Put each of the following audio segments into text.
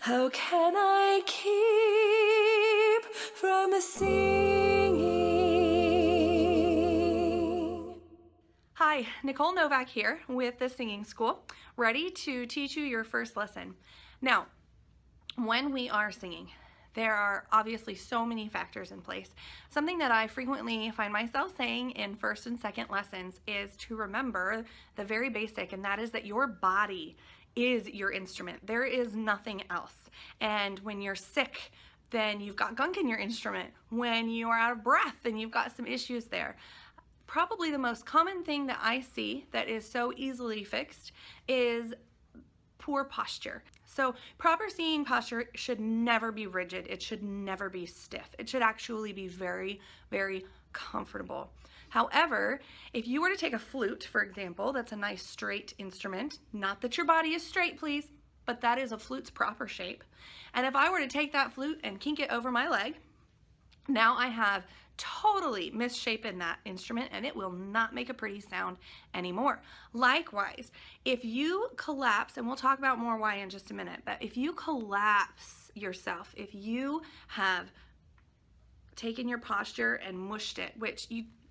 How can I keep from singing? Hi, Nicole Novak here with the Singing School, ready to teach you your first lesson. Now, when we are singing, there are obviously so many factors in place. Something that I frequently find myself saying in first and second lessons is to remember the very basic, and that is that your body is your instrument. There is nothing else. And when you're sick, then you've got gunk in your instrument. When you are out of breath, then you've got some issues there. Probably the most common thing that I see that is so easily fixed is poor posture. So proper singing posture should never be rigid. It should never be stiff. It should actually be very, very comfortable. However, if you were to take a flute, for example, that's a nice straight instrument, not that your body is straight, please, but that is a flute's proper shape. And if I were to take that flute and kink it over my leg, now I have totally misshapen that instrument and it will not make a pretty sound anymore. Likewise, if you collapse, and we'll talk about more why in just a minute, but if you collapse yourself, if you have taken your posture and mushed it, which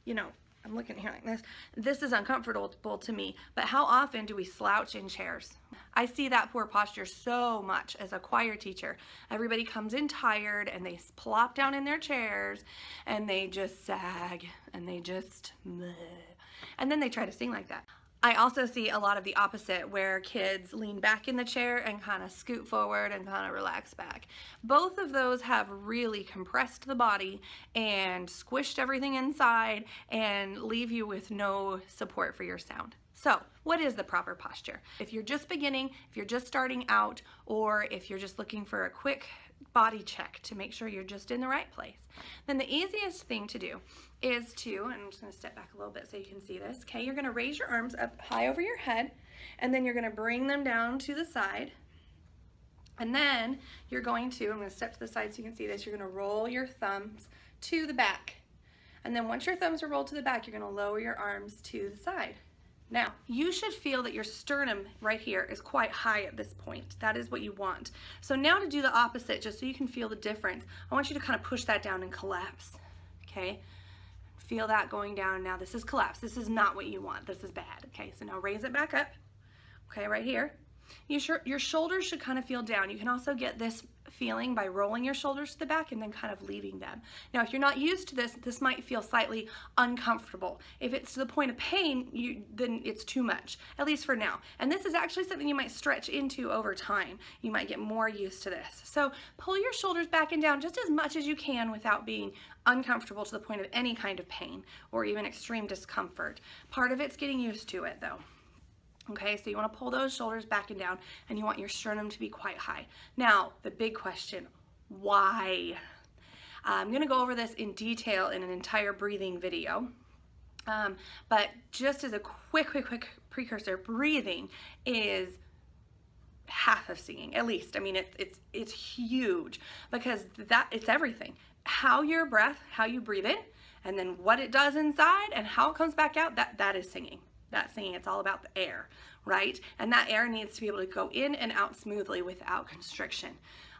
you know, I'm looking here like this is uncomfortable to me, but how often do we slouch in chairs? I see that poor posture so much as a choir teacher. Everybody comes in tired and they plop down in their chairs and they just sag and they just bleh, and then they try to sing like that. I also see a lot of the opposite, where kids lean back in the chair and kind of scoot forward and kind of relax back. Both of those have really compressed the body and squished everything inside and leave you with no support for your sound. So, what is the proper posture? If you're just beginning, if you're just starting out, or if you're just looking for a quick body check to make sure you're just in the right place, then the easiest thing to do is to, and I'm just going to step back a little bit so you can see this, okay, you're going to raise your arms up high over your head, and then you're going to bring them down to the side, and then you're going to, I'm going to step to the side so you can see this, you're going to roll your thumbs to the back, and then once your thumbs are rolled to the back, you're going to lower your arms to the side. Now, you should feel that your sternum right here is quite high at this point. That is what you want. So now to do the opposite, just so you can feel the difference, I want you to kind of push that down and collapse, okay? Feel that going down. Now this is collapse. This is not what you want. This is bad, okay? So now raise it back up, okay, right here. Your shoulders should kind of feel down. You can also get this feeling by rolling your shoulders to the back and then kind of leaving them. Now, if you're not used to this, this might feel slightly uncomfortable. If it's to the point of pain, then it's too much, at least for now. And this is actually something you might stretch into over time. You might get more used to this. So pull your shoulders back and down just as much as you can without being uncomfortable to the point of any kind of pain or even extreme discomfort. Part of it's getting used to it, though. Okay, so you want to pull those shoulders back and down, and you want your sternum to be quite high. Now, the big question, why? I'm going to go over this in detail in an entire breathing video, but just as a quick precursor, breathing is half of singing, at least. I mean, it's huge, because it's everything. How your breath, how you breathe in, and then what it does inside, and how it comes back out, that is singing. That's singing. It's all about the air, right? And that air needs to be able to go in and out smoothly without constriction.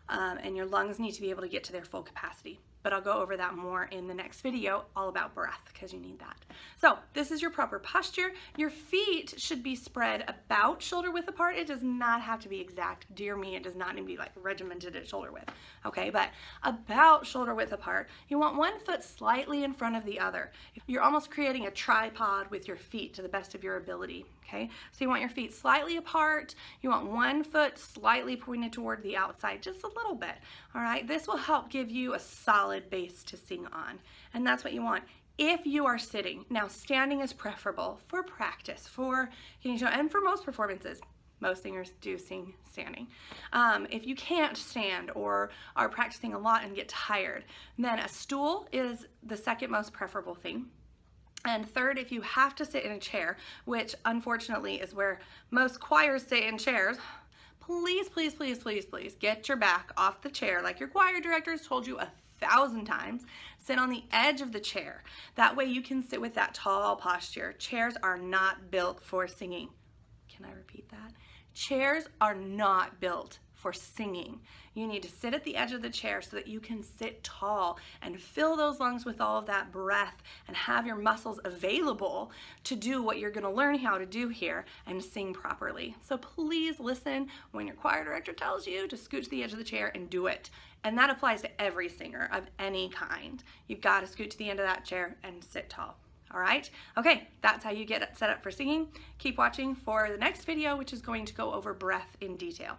And your lungs need to be able to get to their full capacity. But I'll go over that more in the next video, all about breath, because you need that. So this is your proper posture. Your feet should be spread about shoulder width apart. It does not have to be exact. Dear me, it does not need to be like regimented at shoulder width. Okay, but about shoulder width apart. You want one foot slightly in front of the other. You're almost creating a tripod with your feet to the best of your ability. Okay, so you want your feet slightly apart. You want one foot slightly pointed toward the outside, just a little bit. All right, this will help give you a solid base to sing on, and that's what you want. If you are sitting, now standing is preferable for practice, for and for most performances. Most singers do sing standing. If you can't stand or are practicing a lot and get tired, then a stool is the second most preferable thing. And third, if you have to sit in a chair, which unfortunately is where most choirs sit in chairs, please, please, please, please, please get your back off the chair like your choir director has told you 1,000 times. Sit on the edge of the chair. That way you can sit with that tall posture. Chairs are not built for singing. Can I repeat that? Chairs are not built for singing. You need to sit at the edge of the chair so that you can sit tall and fill those lungs with all of that breath and have your muscles available to do what you're going to learn how to do here and sing properly. So please listen when your choir director tells you to scoot to the edge of the chair and do it. And that applies to every singer of any kind. You've got to scoot to the end of that chair and sit tall. All right? Okay, that's how you get set up for singing. Keep watching for the next video, which is going to go over breath in detail.